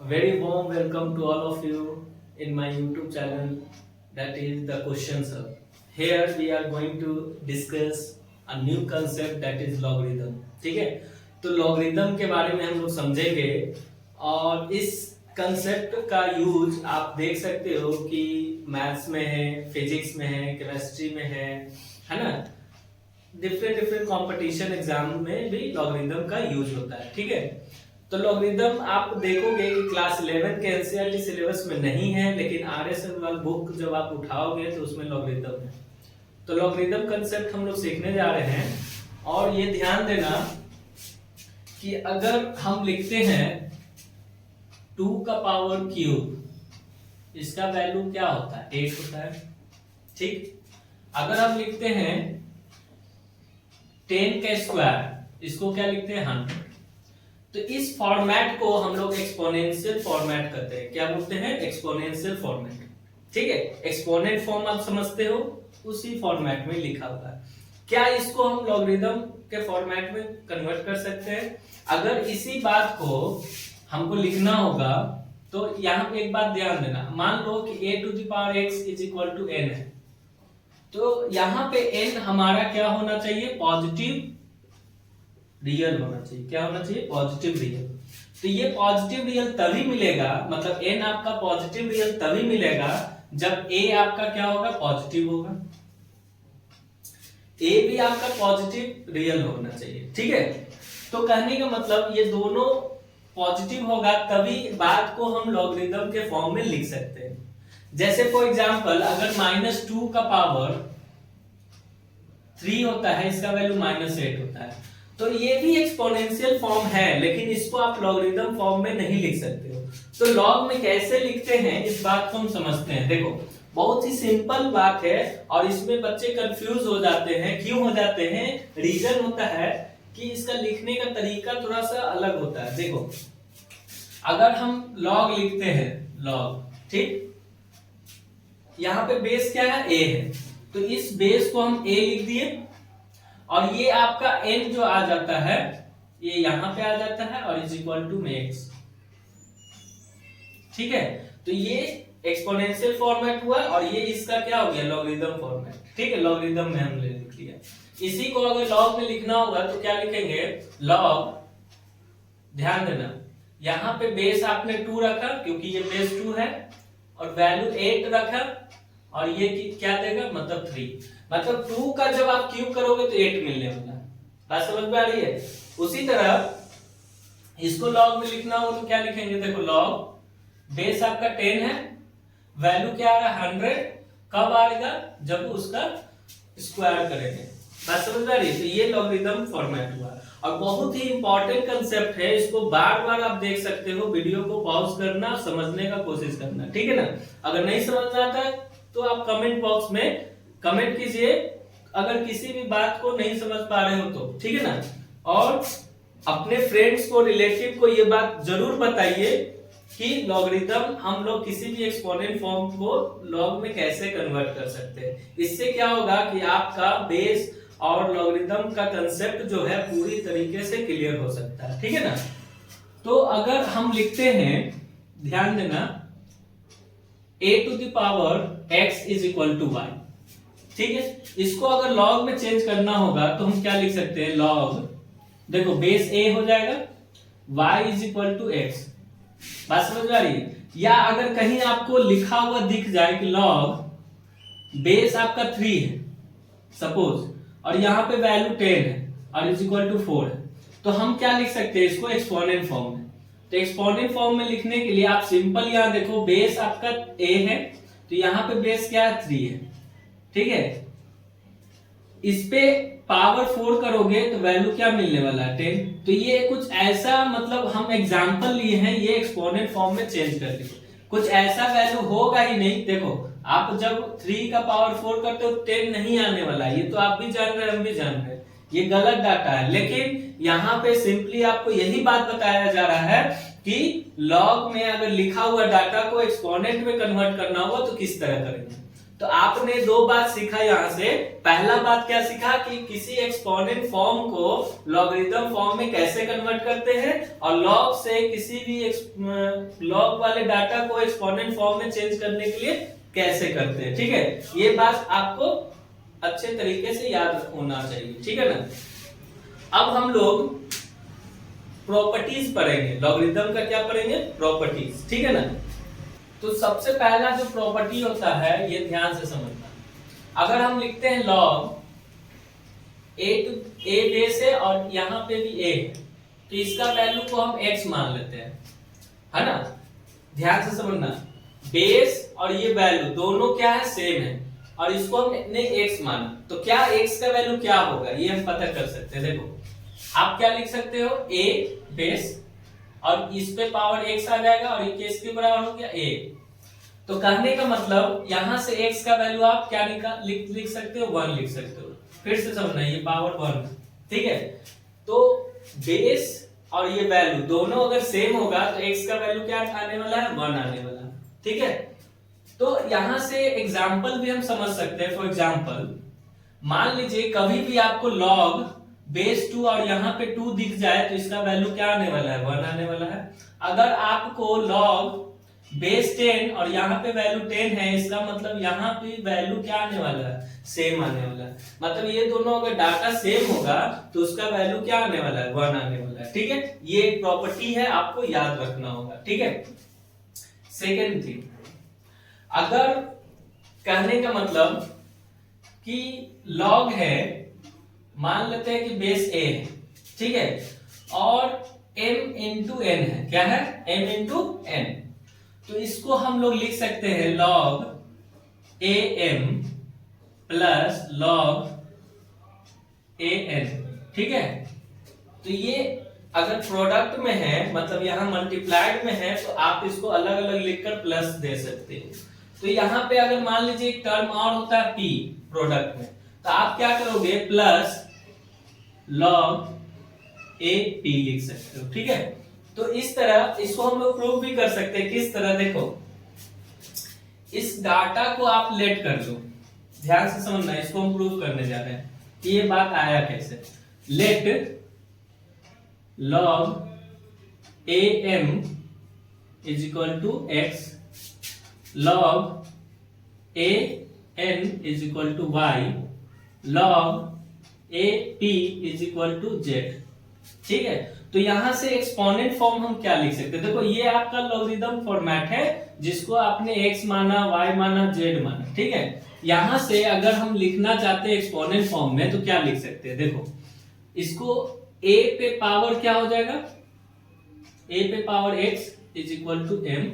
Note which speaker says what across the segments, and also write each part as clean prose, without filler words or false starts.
Speaker 1: Very warm welcome to all of you in my YouTube channel, that is the Question Sir. Here we are going to discuss a new concept, that is logarithm. ठीक है, तो logarithm के बारे में हम लोग समझेंगे और इस कंसेप्ट का यूज आप देख सकते हो कि मैथ्स में है, फिजिक्स में है, केमिस्ट्री में है ना। डिफरेंट डिफरेंट कंपटीशन एग्जाम में भी लॉगरिथम का यूज होता है। ठीक है, तो लॉगरिथम आप देखोगे कि क्लास 11 के एनसीईआरटी सिलेबस में नहीं है, लेकिन आरएस अग्रवाल बुक जब आप उठाओगे तो उसमें लॉगरिथम है। तो लॉगरिथम कंसेप्ट हम लोग सीखने जा रहे हैं और ये ध्यान देना कि अगर हम लिखते हैं 2 का पावर क्यूब, इसका वैल्यू क्या होता है? 8 होता है। ठीक, अगर हम लिखते हैं 10 का स्क्वायर, इसको क्या लिखते हैं? 100। तो इस फॉर्मेट को हम लोग एक्सपोनेंशियल फॉर्मेट कहते हैं। क्या बोलते हैं? Exponential format. ठीक है, एक्सपोनेंट फॉर्म आप समझते हो, उसी फॉर्मेट में लिखा हुआ है। क्या इसको हम लॉगरिथम के फॉर्मेट में कन्वर्ट कर सकते हैं? अगर इसी बात को हमको लिखना होगा तो यहाँ पे एक बात ध्यान देना, मान लो कि a to the power x is equal to n है, तो यहाँ पे n हमारा क्या होना चाहिए? पॉजिटिव रियल होना चाहिए। क्या होना चाहिए? Positive real. तो ये पॉजिटिव रियल तभी मिलेगा, मतलब n आपका पॉजिटिव रियल तभी मिलेगा जब a आपका क्या होगा? पॉजिटिव होगा। a भी आपका पॉजिटिव रियल होना चाहिए। ठीक है, तो कहने का मतलब ये दोनों पॉजिटिव होगा तभी बात को हम लॉगरिथम के फॉर्म में लिख सकते हैं। जैसे फॉर एग्जांपल अगर -2 का पावर 3 होता है, इसका वैल्यू -8 होता है, तो ये भी एक्सपोनेंशियल फॉर्म है, लेकिन इसको आप लॉगरिथम फॉर्म में नहीं लिख सकते हो। तो लॉग में कैसे लिखते हैं इस बात को हम समझते हैं। देखो, बहुत ही सिंपल बात है और इसमें बच्चे कंफ्यूज हो जाते हैं। क्यों हो जाते हैं? रीजन होता है कि इसका लिखने का तरीका थोड़ा सा अलग होता है। देखो, अगर हम लॉग लिखते हैं, लॉग, ठीक, यहाँ पे बेस क्या है? a है, तो इस बेस को हम a लिख दिए और ये आपका n जो आ जाता है ये यहां पे आ जाता है और इज इक्वल टू x। ठीक है, तो ये एक्सपोनेंशियल फॉर्मेट हुआ और ये इसका क्या हो गया? Logarithm format. ठीक है, लॉगरिथम में हमने लिख लिया। इसी को अगर लॉग में लिखना होगा तो क्या लिखेंगे? लॉग, ध्यान देना, यहां पे बेस आपने 2 रखा क्योंकि ये बेस 2 है और वैल्यू 8 रखा और ये क्या देगा? मतलब 3। मतलब 2 का जब आप क्यूब करोगे तो 8 मिलने वाला है। बात समझ में आ रही है? उसी तरह इसको लॉग में लिखना हो तो क्या लिखेंगे? देखो, लॉग बेस आपका 10 है, वैल्यू क्या आ रहा है? 100। कब आएगा? जब उसका स्क्वायर करेंगे। बात समझ में आ रही है? तो ये लॉगरिथम फॉर्मेट हुआ और बहुत ही इंपॉर्टेंट कंसेप्ट है। इसको बार बार आप देख सकते हो, वीडियो को पॉज करना, समझने का कोशिश करना। ठीक है ना? अगर नहीं समझ में आता है तो आप कमेंट बॉक्स में कमेंट कीजिए, अगर किसी भी बात को नहीं समझ पा रहे हो तो। ठीक है ना? और अपने फ्रेंड्स को, रिलेटिव को ये बात जरूर बताइए कि लॉगरिथम हम लोग किसी भी एक्सपोनेंट फॉर्म को लॉग में कैसे कन्वर्ट कर सकते हैं। इससे क्या होगा कि आपका बेस और लॉगरिथम का कंसेप्ट जो है पूरी तरीके से क्लियर हो सकता है। ठीक है ना? तो अगर हम लिखते हैं, ध्यान देना, a to the power x is equal to y। ठीक है, इसको अगर लॉग में चेंज करना होगा तो हम क्या लिख सकते हैं? लॉग, देखो, बेस a हो जाएगा, y is equal to x। बात समझ में आ रही है? या अगर कहीं आपको लिखा हुआ दिख जाए कि लॉग बेस आपका 3 है सपोज, और यहाँ पे वैल्यू 10 है और इज इक्वल टू 4 है, तो हम क्या लिख सकते हैं? इसको एक्सपोनेंट फॉर्म में। तो एक्सपोनेंट फॉर्म में लिखने के लिए आप सिंपल यहाँ देखो, बेस आपका a है तो यहाँ पे बेस क्या है? 3 है। ठीक है, इस पे पावर 4 करोगे तो वैल्यू क्या मिलने वाला है? 10। तो ये कुछ ऐसा, मतलब हम एग्जांपल लिए हैं, ये एक्सपोनेंट फॉर्म में चेंज कर दिए। कुछ ऐसा वैल्यू होगा ही नहीं। देखो, आप जब 3 का पावर 4 करते हो 10 नहीं आने वाला है, ये तो आप भी जान रहे हैं, हम भी जान रहे हैं, ये गलत डाटा है। लेकिन यहाँ पे सिंपली आपको यही बात बताया जा रहा है कि लॉग में अगर लिखा हुआ डाटा को एक्सपोनेंट में कन्वर्ट करना हुआ तो किस तरह करेंगे। तो आपने दो बात सीखा यहाँ से। पहला बात क्या सीखा कि किसी एक्सपोनेंट फॉर्म को लॉगरिथम फॉर्म में कैसे कन्वर्ट करते हैं, और लॉग से किसी भी लॉग वाले डाटा को एक्सपोनेंट फॉर्म में चेंज करने के लिए कैसे करते हैं। ठीक है, ये बात आपको अच्छे तरीके से याद होना चाहिए। ठीक है ना। अब हम लोग प्रॉपर्टीज पढ़ेंगे, लॉगरिथम का क्या पढ़ेंगे, प्रॉपर्टीज। ठीक है ना। तो सबसे पहला जो प्रॉपर्टी होता है ये ध्यान से समझना। अगर हम लिखते हैं लॉग ए बेस है और यहाँ पे भी ए है, तो इसका वैल्यू को हम x मान लेते हैं, है ना। ध्यान से समझना, बेस और ये वैल्यू दोनों क्या है, सेम है, और इसको हमने x माना, तो क्या x का वैल्यू क्या होगा ये हम पता कर सकते हैं। देखो आप क्या लिख सकते हो, a बेस और इस पे पावर x आ जाएगा और ये किसके बराबर हो गया, a। तो कहने का मतलब यहां से x का वैल्यू आप क्या लिख सकते हो, 1 लिख सकते हो। फिर से समझना, ये पावर 1, ठीक है। तो बेस और ये वैल्यू दोनों अगर सेम होगा तो x का वैल्यू क्या आने वाला है, 1 आने वाला है। ठीक है। तो यहां से एग्जाम्पल भी हम समझ सकते हैं। फॉर एग्जाम्पल मान लीजिए कभी भी आपको लॉग बेस 2 और यहाँ पे 2 दिख जाए तो इसका वैल्यू क्या आने वाला है, 1 आने वाला है। अगर आपको लॉग बेस 10 और यहाँ पे वैल्यू 10 है, इसका मतलब यहाँ पे वैल्यू क्या आने वाला है, सेम आने वाला है। मतलब ये दोनों अगर डाटा सेम होगा तो उसका वैल्यू क्या आने वाला है, 1 आने वाला है। ठीक है, ये एक प्रॉपर्टी है, आपको याद रखना होगा। ठीक है। सेकेंड थिंग, अगर कहने का मतलब कि लॉग है, मान लेते हैं कि बेस a है, ठीक है, और m इंटू n है, क्या है, m इंटू n। तो इसको हम लोग लिख सकते हैं log am plus log an। ठीक है। तो ये अगर प्रोडक्ट में है, मतलब यहां मल्टीप्लाइड में है, तो आप इसको अलग अलग लिखकर प्लस दे सकते हैं। तो यहां पे अगर मान लीजिए एक टर्म और होता है p प्रोडक्ट में, तो आप क्या करोगे, प्लस log a p लिख सकते हो। ठीक है। तो इस तरह इसको हम लोग प्रूव भी कर सकते हैं। किस तरह, देखो इस डाटा को आप लेट कर लो, ध्यान से समझना, इसको हम प्रूव करने जा रहे हैं कि ये बात आया कैसे। Let log am is equal to x, log an is equal to y, log ap is equal to z। ठीक है। तो यहां से एक्सपोनेंट फॉर्म हम क्या लिख सकते हैं, देखो ये आपका लॉगरिथम फॉर्मेट है जिसको आपने x माना, y माना, z माना। ठीक है। यहां से अगर हम लिखना चाहते हैं एक्सपोनेंट फॉर्म में तो क्या लिख सकते हैं, देखो इसको a पे पावर क्या हो जाएगा, a पे power x is equal to m।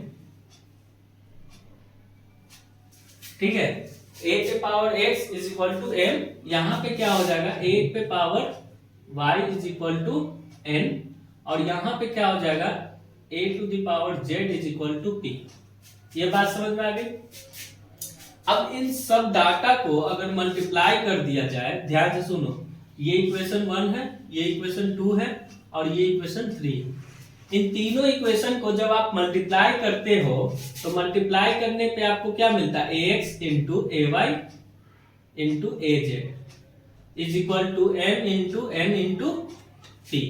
Speaker 1: ठीक है, a पे power x is equal to m। यहां पे क्या हो जाएगा, a पे power y is equal to n, और यहां पे क्या हो जाएगा, a to the power z is equal to p। ये बात समझ में आ गई। अब इन सब डाटा को अगर मल्टीप्लाई कर दिया जाए, ध्यान से सुनो, ये इक्वेशन 1 है, ये इक्वेशन 2 है और ये इक्वेशन 3 है। इन तीनों इक्वेशन को जब आप मल्टीप्लाई करते हो तो मल्टीप्लाई करने पे आपको क्या मिलता है, ax into ay into az is equal to m into n into p।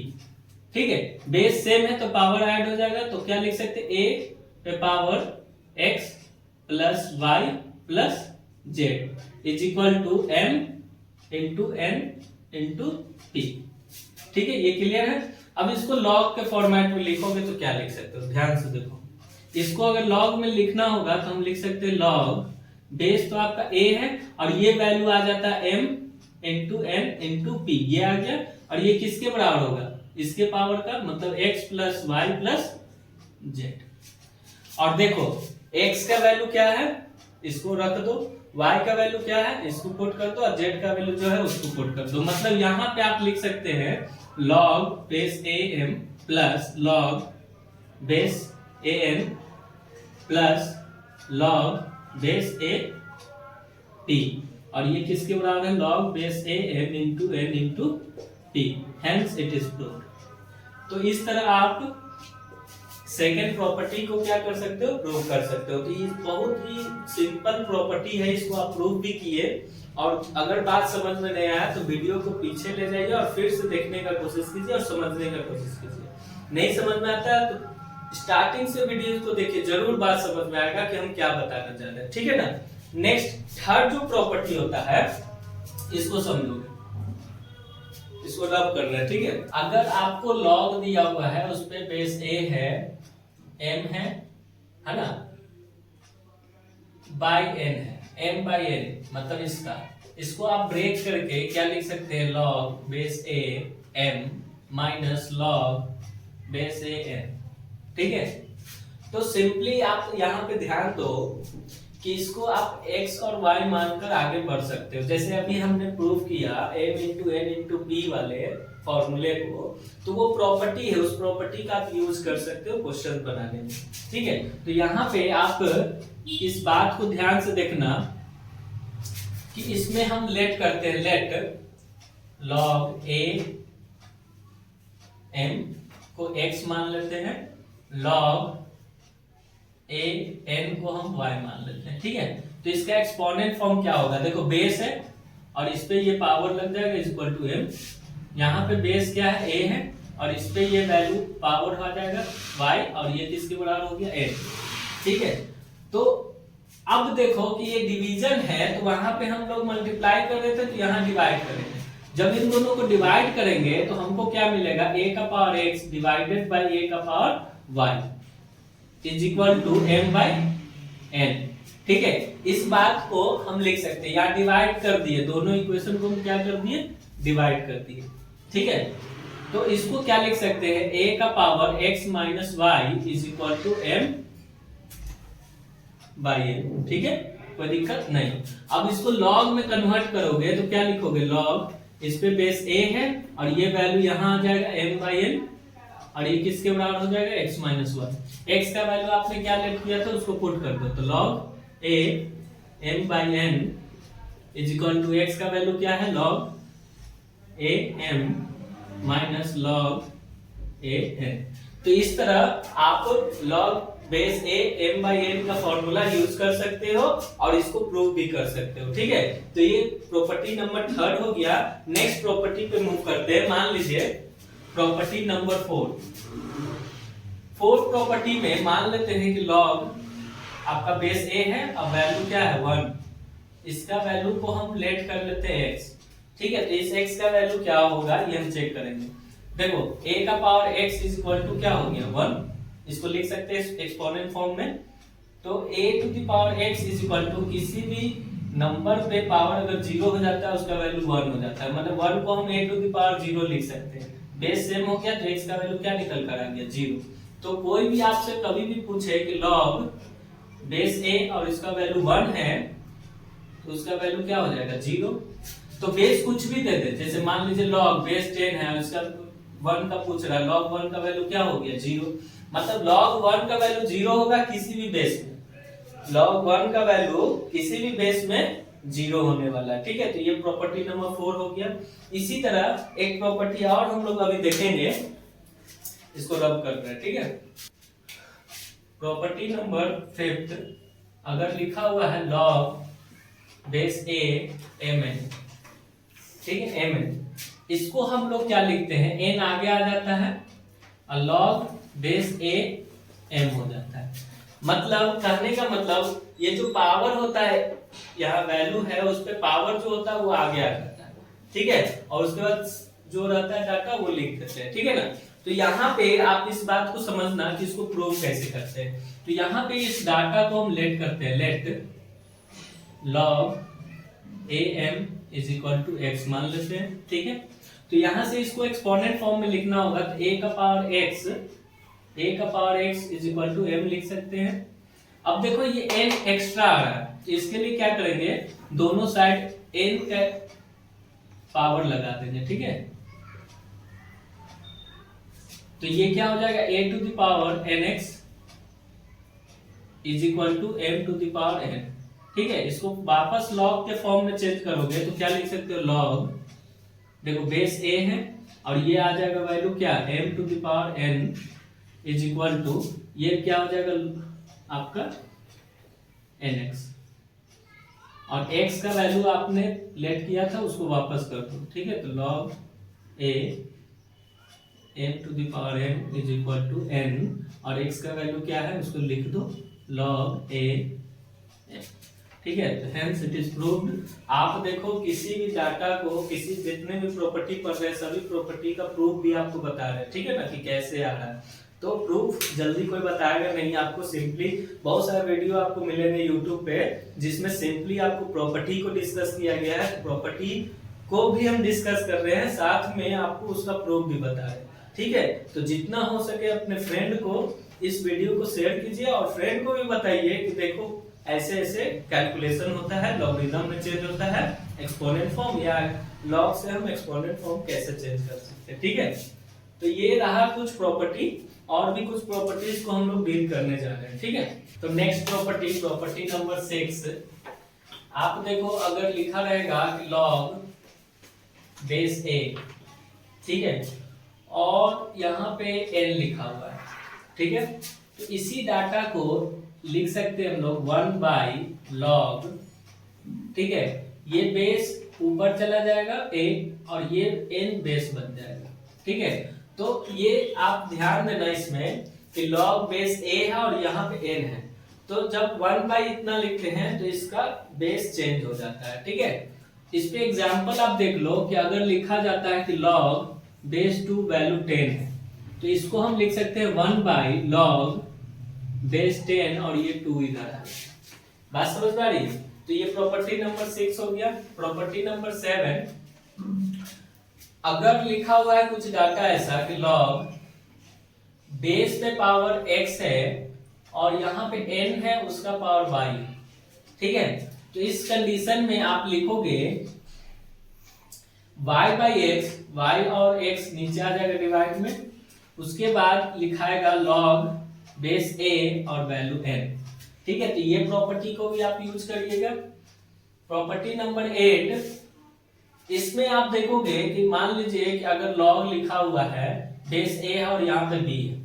Speaker 1: ठीक है। बेस सेम है तो पावर ऐड हो जाएगा, तो क्या लिख सकते, a पे power x plus y plus z is equal to m into n into p। ठीक है, ये क्लियर है। अब इसको लॉग के फॉर्मेट में लिखोगे तो क्या लिख सकते हो, ध्यान से देखो, इसको अगर लॉग में लिखना होगा तो हम लिख सकते हैं लॉग बेस तो आपका a है और ये वैल्यू आ जाता है m into n into p, ये आ गया, और ये किसके बराबर होगा, इसके पावर का, मतलब x plus y plus z। और देखो x का वैल्यू क्या है, इसको रख दो, y का वैल्यू क्या है, इसको पुट कर दो, और z का वैल्यू जो है उसको पुट कर दो। मतलब यहाँ पे आप लिख सकते हैं log base am plus log base an plus log base a p, और ये किसके बराबर है, log base am into n into p, hence it is proved. तो इस तरह आप सेकेंड प्रॉपर्टी को क्या कर सकते हो, प्रूव कर सकते हो। तो ये बहुत ही सिंपल प्रॉपर्टी है, इसको आप प्रूव भी किए। और अगर बात समझ में नहीं आया तो वीडियो को पीछे ले जाइए और फिर से देखने का कोशिश कीजिए और समझने का कोशिश कीजिए। नहीं समझ में आता है तो स्टार्टिंग से वीडियो को देखिए, जरूर बात समझ में आएगा कि हम क्या बताना चाह रहे हैं, ठीक है ना। नेक्स्ट थर्ड जो प्रॉपर्टी होता है, इसको समझोगे, इसको रब करना है, ठीक है। अगर आपको लॉग दिया हुआ है, उस पे बेस ए है, m है ना, बाई n है, m बाई n मतलब इसको आप ब्रेक करके क्या लिख सकते हैं, log base a m minus log base a n, ठीक है। तो सिंपली आप यहाँ पे ध्यान दो कि इसको आप x और y मानकर आगे बढ़ सकते हो। जैसे अभी हमने प्रूव किया m into n into p वाले फॉर्मूले को, तो वो प्रॉपर्टी है, उस प्रॉपर्टी का आप यूज कर सकते हो क्वेश्चन बनाने में, ठीक है। तो यहाँ पे आप इस बात को ध्यान से देखना कि इसमें हम लेट करते हैं, लेट लॉग a m को x मान लेते हैं, लॉग a n को हम y मान लेते हैं, ठीक है। तो इसका एक्सपोनेंट फॉर्म क्या होगा, देखो बेस है और इस पे ये पावर लग जाएगा इक्वल टू m। यहाँ पे बेस क्या है, a है, और इस पे ये वैल्यू पावर आ जाएगा y, और ये किसके बराबर हो गया, n, ठीक है। तो अब देखो कि ये डिवीजन है, तो वहां पे हम लोग मल्टीप्लाई कर रहे थे, तो यहाँ डिवाइड करेंगे। जब इन दोनों को डिवाइड करेंगे तो हमको क्या मिलेगा, a का power x divided by a का power y is equal to m by n, ठीक है। इस बात को हम लिख सकते हैं, यहाँ डिवाइड कर दिए, दोनों इक्वेशन को हम क्या कर दिए, डिवाइड कर दिए, ठीक है। तो इसको क्या लिख सकते हैं, a का power x minus y is equal to m by n, ठीक है, कोई दिक्कत नहीं। अब इसको लॉग में कन्वर्ट करोगे तो क्या लिखोगे, लॉग इस पे बेस a है और ये वैल्यू यहाँ आ जाएगा m बाई n, और ये किसके बराबर हो जाएगा, x माइनस वन। x का वैल्यू आपने क्या लेट किया था, उसको पुट कर दो, तो log a m by n is equal to x का वैल्यू क्या है, log a m minus log a n। तो इस तरह आप log base a m by n का फॉर्मूला यूज कर सकते हो और इसको प्रूव भी कर सकते हो, ठीक है। तो ये प्रॉपर्टी नंबर थर्ड हो गया। नेक्स्ट प्रॉपर्टी पे मूव करते हैं। मान लीजिए प्रॉपर्टी नंबर 4 प्रॉपर्टी में मान लेते हैं कि लॉग आपका बेस a है, अब वैल्यू क्या है 1, इसका वैल्यू को हम लेट कर लेते हैं x, ठीक है। तो इस x का वैल्यू क्या होगा ये हम चेक करेंगे। देखो a का power x is equal to क्या हो गया 1, इसको लिख सकते हैं एक्सपोनेंट फॉर्म में। तो a to the power x is equal to किसी भी नंबर पे पावर अगर 0 हो जाता है उसका वैल्यू 1 हो जाता है, मतलब 1 को हम a टू द पावर 0 लिख सकते हैं। बेस सेम हो गया तो x का वैल्यू क्या निकल कर आ गया 0। तो कोई भी आपसे कभी भी पूछे कि लॉग बेस a और इसका वैल्यू 1 है तो उसका वैल्यू क्या हो जाएगा 0। तो बेस कुछ भी दे दे, जैसे मान लीजिए लॉग बेस 10 है और इसका 1 का पूछ रहा है, लॉग 1 का वैल्यू क्या हो गया 0, मतलब log 1 का वैल्यू 0 होगा किसी भी बेस में, log 1 का वैल्यू किसी भी बेस में 0 होने वाला है, ठीक है। तो ये प्रॉपर्टी नंबर 4 हो गया। इसी तरह एक प्रॉपर्टी और हम लोग अभी देखेंगे, इसको रब कर रहे हैं, ठीक है। प्रॉपर्टी नंबर 5 अगर लिखा हुआ है log बेस a mn, ठीक है, mn, इसको हम लोग क्या लिखते हैं, n आगे आ जाता है और log बेस a m हो जाता है। मतलब कहने का मतलब ये जो पावर होता है, यहाँ वैल्यू है उस पे पावर जो होता है वो आगे आ जाता है, ठीक है, और उसके बाद जो रहता है डाटा वो लिख देते हैं, ठीक है ना। तो यहाँ पे आप इस बात को समझना कि इसको प्रूव कैसे करते हैं। तो यहाँ पे इस डाटा को हम लेट करते हैं, let log a m is equal to x मान लेते हैं, ठीक है। तो यहाँ से इसको एक्सपोनेंट फॉर्म में लिखना होगा, तो a का power x is equal to m लिख सकते हैं। अब देखो ये n एक्स्ट्रा आ रहा है, तो इसके लिए क्या करेंगे, दोनों साइड n का पावर लगा देंगे, ठीक है। तो ये क्या हो जाएगा a to the power nx is equal to m to the power n, ठीक है। इसको वापस log के फॉर्म में चेंज करोगे तो क्या लिख सकते हो, log, देखो बेस a है और ये आ जाएगा वैल्यू क्या m to the power n is equal to ये क्या हो जाएगा आपका nx, और x का वैल्यू आपने लेट किया था उसको वापस कर दो, ठीक है। तो log a m to the power n is equal to n, और x का वैल्यू क्या है उसको लिख दो log a m, ठीक है। तो हेंस इट इज प्रूव्ड। आप देखो किसी भी डाटा को, किसी जितने भी प्रॉपर्टी पढ़ रहे हैं सभी प्रॉपर्टी का प्रूफ भी आपको बता रहे हैं, ठीक है ना, कि कैसे आ रहा है। तो प्रूफ जल्दी कोई बताएगा नहीं आपको, सिंपली बहुत सारे वीडियो आपको मिलेंगे यूट्यूब पे जिसमें सिंपली आपको प्रॉपर्टी को डिस्कस किया गया है, प्रॉपर्टी को भी हम डिस्कस कर रहे हैं, साथ में आपको उसका प्रूफ भी बता रहे हैं, ठीक है। तो जितना हो सके अपने फ्रेंड को इस वीडियो को शेयर कीजिए, और फ्रेंड को भी बताइए कि देखो ऐसे ऐसे कैलकुलेशन होता है, लॉगरिथम में चेंज होता है एक्सपोनेंट फॉर्म, या लॉग से हम एक्सपोनेंट फॉर्म कैसे चेंज कर सकते हैं, ठीक है। तो ये रहा कुछ प्रॉपर्टी, और भी कुछ प्रॉपर्टीज को हम लोग डील करने जा रहे हैं, ठीक है। तो नेक्स्ट प्रॉपर्टी नंबर 6, आप देखो अगर लिखा रहेगा कि लॉग बेस a, ठीक है, और यहाँ पे n लिखा हुआ है, ठीक है। तो इसी डाटा को लिख सकते हैं हम लोग 1/log, ठीक है। ये बेस ऊपर चला जाएगा a, और ये n बेस बन जाएगा, ठीक है। तो ये आप ध्यान देना इसमें कि log बेस a है और यहाँ पे n है, तो जब 1/ इतना लिखते हैं तो इसका बेस चेंज हो जाता है, ठीक है। इस पे एग्जांपल आप देख लो कि अगर लिखा जाता है कि log बेस 2 वैल्यू 10 है, तो इसको हम लिख सकते हैं 1/log बेस 10, और ये 2 इधर है। बात समझ में आ रही है? तो ये प्रॉपर्टी नंबर 6 हो गया। प्रॉपर्टी नंबर 7, अगर लिखा हुआ है कुछ डाटा ऐसा कि log बेस पे पावर x है और यहाँ पे n है उसका पावर y, ठीक है। तो इस कंडीशन में आप लिखोगे y/x, y और x नीचे आ जाएगा डिवाइड में, उसके बाद लिखाएगा log बेस a और वैल्यू n, ठीक है। तो ये प्रॉपर्टी को भी आप यूज करिएगा। प्रॉपर्टी नंबर 8, इसमें आप देखोगे कि मान लीजिए कि अगर log लिखा हुआ है बेस a है और यहाँ पे b है,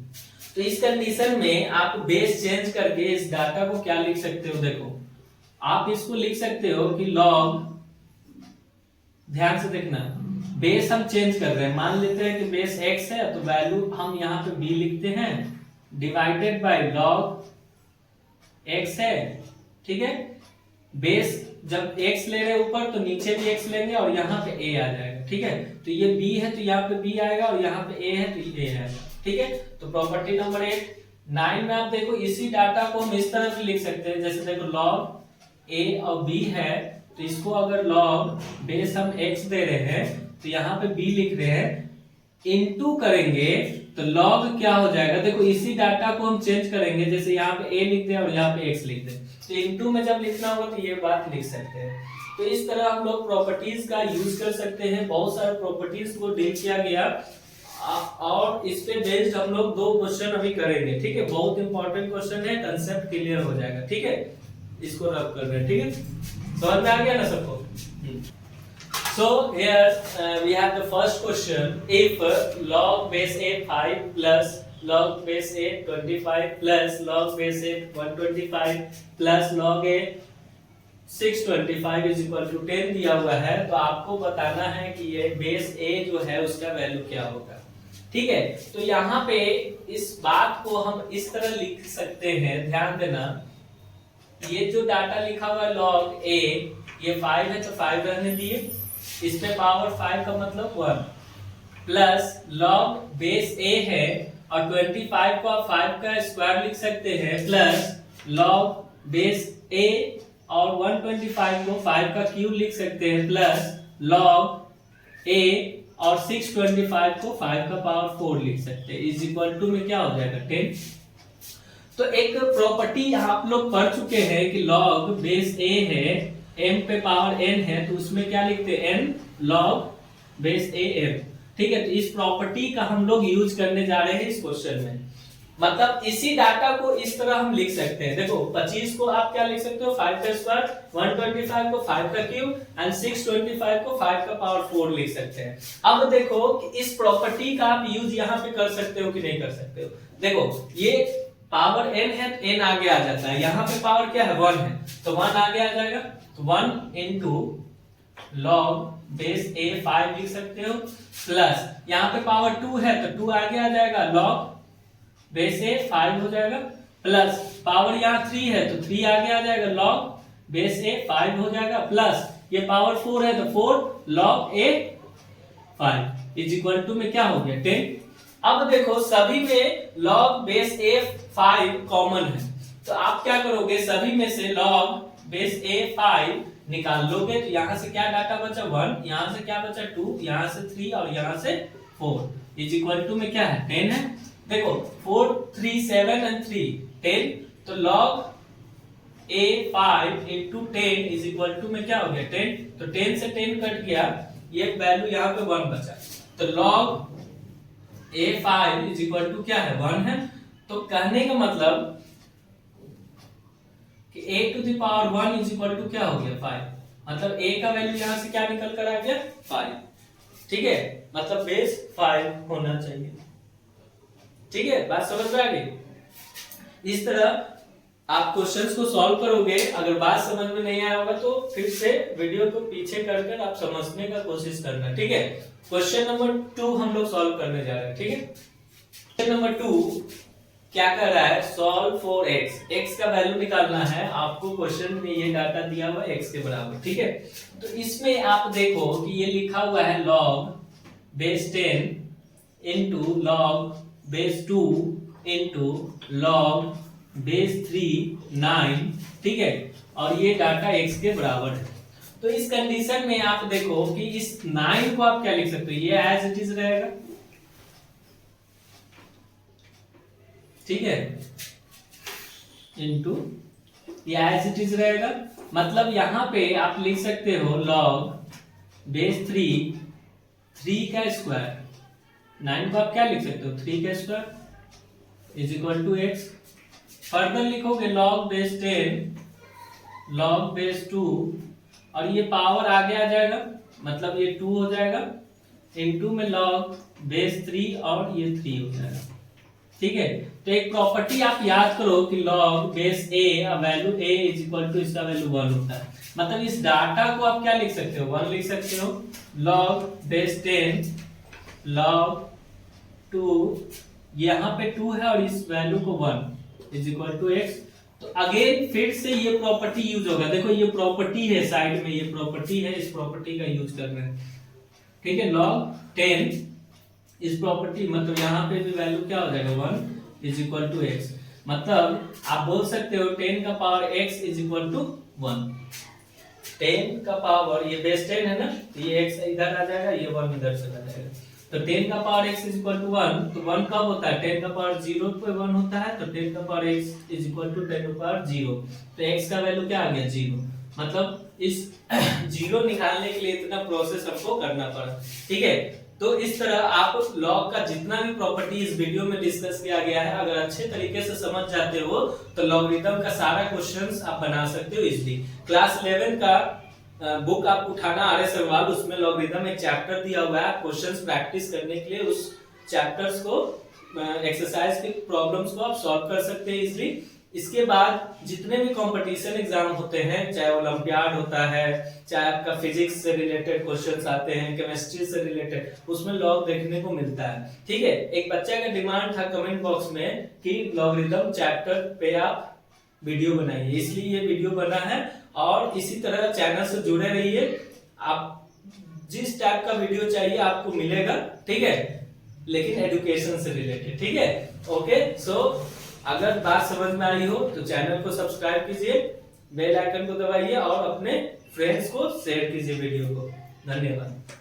Speaker 1: तो इस कंडीशन में आप बेस चेंज करके इस डाटा को क्या लिख सकते हो, देखो आप इसको लिख सकते हो कि log, ध्यान से देखना, बेस हम चेंज कर रहे हैं, मान लेते हैं कि बेस x है तो वैल्यू हम यहाँ पे b लिखते हैं, डिवाइडेड बाय log x है, ठीक है। बेस जब x ले रहे ऊपर तो नीचे भी x लेंगे और यहाँ पे a आ जाएगा, ठीक है। तो ये b है तो यहाँ पे b आएगा, और यहाँ पे a है तो ये a आएगा, ठीक है। तो प्रॉपर्टी नंबर 8, 9 में आप देखो इसी डाटा को हम इस तरह से लिख सकते हैं, जैसे देखो log a और b है, तो इसको अगर log बेस हम x दे रहे हैं तो यहाँ पे b लिख रहे हैं, इनटू करेंगे तो log क्या हो जाएगा, देखो इसी डाटा को हम चेंज करेंगे, जैसे यहाँ पे a लिख दे और यहाँ पे x लिख दे, तो इनटू में जब लिखना होगा तो ये बात लिख सकते हैं। तो इस तरह हम लोग प्रॉपर्टीज का यूज कर सकते हैं, बहुत सारे प्रॉपर्टीज को डील किया गया, और इस पे बेस्ड हम लोग 2 क्वेश्चन अभी करेंगे, ठीक है। बहुत इंपॉर्टेंट क्वेश्चन है, कंसेप्ट क्लियर हो जाएगा, ठीक है। इसको रब कर रहे हैं, ठीक है, समझ में आ गया ना सबको। So here we have the first question, if log base a 5 plus log base a 25 plus log base a 125 plus log a 625 is equal to 10 दिया हुआ है, तो आपको बताना है कि ये बेस a जो है उसका वैल्यू क्या होगा, ठीक है। तो यहाँ पे इस बात को हम इस तरह लिख सकते हैं, ध्यान देना, ये जो डाटा लिखा हुआ है log a, ये 5 है तो 5 रहने दिए, इसमें पावर 5 का मतलब 1, प्लस log बेस a है और 25 को आप 5 का स्क्वायर लिख सकते हैं, प्लस log बेस a और 125 को 5 का क्यूब लिख सकते हैं, प्लस log a और 625 को 5 का पावर 4 लिख सकते हैं, इज इक्वल टू में क्या हो जाएगा 10। तो एक प्रॉपर्टी आप लोग पढ़ चुके हैं कि log बेस a है, m पे पावर n है, तो उसमें क्या लिखते हैं n log base a m, ठीक है। तो इस प्रॉपर्टी का हम लोग यूज करने जा रहे हैं इस क्वेश्चन में, मतलब इसी डाटा को इस तरह हम लिख सकते हैं। देखो 25 को आप क्या लिख सकते हो 5 का स्क्वायर, 125 को 5 का क्यूब एंड 625 को 5 का पावर 4 लिख सकते हैं। अब देखो कि इस प्रॉपर्टी का आप यूज यहाँ पे कर सकते हो कि नहीं कर सकते हो। देखो ये पावर n है तो n आगे आ जाता है, यहाँ पे पावर क्या है 1 है तो 1 आगे आ जाएगा, तो 1 इंटू लॉग बेस a 5 लिख सकते हो, प्लस यहाँ पे पावर 2 है तो 2 आगे आ जाएगा, लॉग बेस a 5 हो जाएगा, प्लस पावर यहाँ 3 है तो 3 आगे आ जाएगा, लॉग बेस a 5 हो जाएगा, प्लस ये पावर 4 है तो 4 log a 5 is equal to में क्या हो गया 10। अब देखो सभी में log बेस a 5 कॉमन है, तो आप क्या करोगे सभी में से log बेस a 5 निकाल लोगे, तो यहाँ से क्या डाटा बचा 1, यहाँ से क्या बचा 2, यहाँ से 3 और यहाँ से 4 इज इक्वल टू में क्या है 10 है। देखो 4 3 7 एंड 3 10, तो log a 5 into 10 is equal to में क्या हो गया 10, तो 10 से 10 कट गया, ये वैल्यू यहाँ पे 1 बचा, तो log a5 is equal to क्या है 1 है। तो कहने का मतलब कि a to the power 1 is equal to क्या हो गया 5, मतलब a का वैल्यू यहां से क्या निकल कर आ गया 5, ठीक है, मतलब बेस 5 होना चाहिए, ठीक है, बात समझ में आ गई। इस तरह आप क्वेश्चंस को सॉल्व करोगे, अगर बात समझ में नहीं आया होगा तो फिर से वीडियो को पीछे कर आप समझने का कोशिश करना, ठीक है। क्वेश्चन नंबर 2 हम लोग सॉल्व करने जा रहे हैं, ठीक है। क्वेश्चन नंबर 2 क्या कर रहा है, सॉल्व फॉर x, x का वैल्यू निकालना है आपको, क्वेश्चन में ये डाटा दिया हुआ है x के बराबर, ठीक है। तो इसमें आप देखो कि ये लिखा हुआ है log base 10 into log base 2 into log base 3 9, ठीक है, और ये डाटा x के बराबर है। तो इस कंडीशन में आप देखो कि इस 9 को आप क्या लिख सकते हो, ये एज इट इज रहेगा, ठीक है, इनटू ये एज इट इज रहेगा, मतलब यहां पे आप लिख सकते हो log बेस 3 का स्क्वायर, 9 को आप क्या लिख सकते हो 3 का square is equal to x, further लिखोगे log बेस 10 log बेस 2 और ये पावर आगे आ जाएगा, मतलब ये 2 हो जाएगा, इनटू में log बेस 3 और ये 3 हो जाएगा, ठीक है। तो एक प्रॉपर्टी आप याद करो कि log base a value a is equal to इसका वैल्यू 1 होता है, मतलब इस डाटा को आप क्या लिख सकते हो 1 लिख सकते हो, log बेस 10 log 2 यहाँ पे 2 है और इस वैल्यू को 1 इज इक्वल टू x। तो अगेन फिर से ये प्रॉपर्टी यूज होगा, देखो ये प्रॉपर्टी है साइड में, ये प्रॉपर्टी है, इस प्रॉपर्टी का यूज कर रहे हैं, ठीक है। log 10 इस प्रॉपर्टी मतलब यहाँ पे भी वैल्यू क्या हो जाएगा 1 इज इक्वल टू x, मतलब आप बोल सकते हो 10 का power x is equal to 1, 10 का पावर ये बेस 10 है ना, तो ये x इधर आ जाएगा, ये 1 इधर चला जाएगा, तो 10 का power x is equal to 1, तो 1 कब होता है 10 का पावर 0 पे 1 होता है, तो 10 का power x is equal to 10 का पावर 0, तो x का वैल्यू क्या आ गया 0, मतलब इस 0 निकालने के लिए इतना प्रोसेस हमको करना पड़ा, ठीक है। तो इस तरह आप लॉग का जितना भी प्रॉपर्टी इस वीडियो में डिस्कस किया गया है, अगर अच्छे तरीके से समझ जाते हो तो लॉगरिथम का सारा क्वेश्चंस आप बना सकते हो इजीली। क्लास 11 का बुक आप उठाना आर.एस. अग्रवाल, उसमें लॉगरिथम एक चैप्टर दिया हुआ है, क्वेश्चंस प्रैक्टिस करने के लिए उस चैप्टर्स को एक्सरसाइज के प्रॉब्लम्स को आप सॉल्व कर सकते हैं इजीली। इसके बाद जितने भी कंपटीशन एग्जाम होते हैं, चाहे ओलंपियाड होता है, चाहे आपका फिजिक्स से रिलेटेड क्वेश्चंस आते हैं, केमिस्ट्री से रिलेटेड, उसमें लॉग देखने को मिलता है, ठीक है। एक बच्चे का डिमांड था कमेंट बॉक्स में कि लॉगरिथम चैप्टर पे आप वीडियो बनाइए, इसलिए ये वीडियो बना है। और इसी तरह चैनल से जुड़े रहिए, आप जिस टाइप का वीडियो चाहिए आपको मिलेगा, ठीक है, लेकिन एजुकेशन से रिलेटेड, ठीक है। ओके, सो अगर बात समझ में आई हो तो चैनल को सब्सक्राइब कीजिए, बेल आइकन को दबाइए और अपने फ्रेंड्स को शेयर कीजिए वीडियो को। धन्यवाद।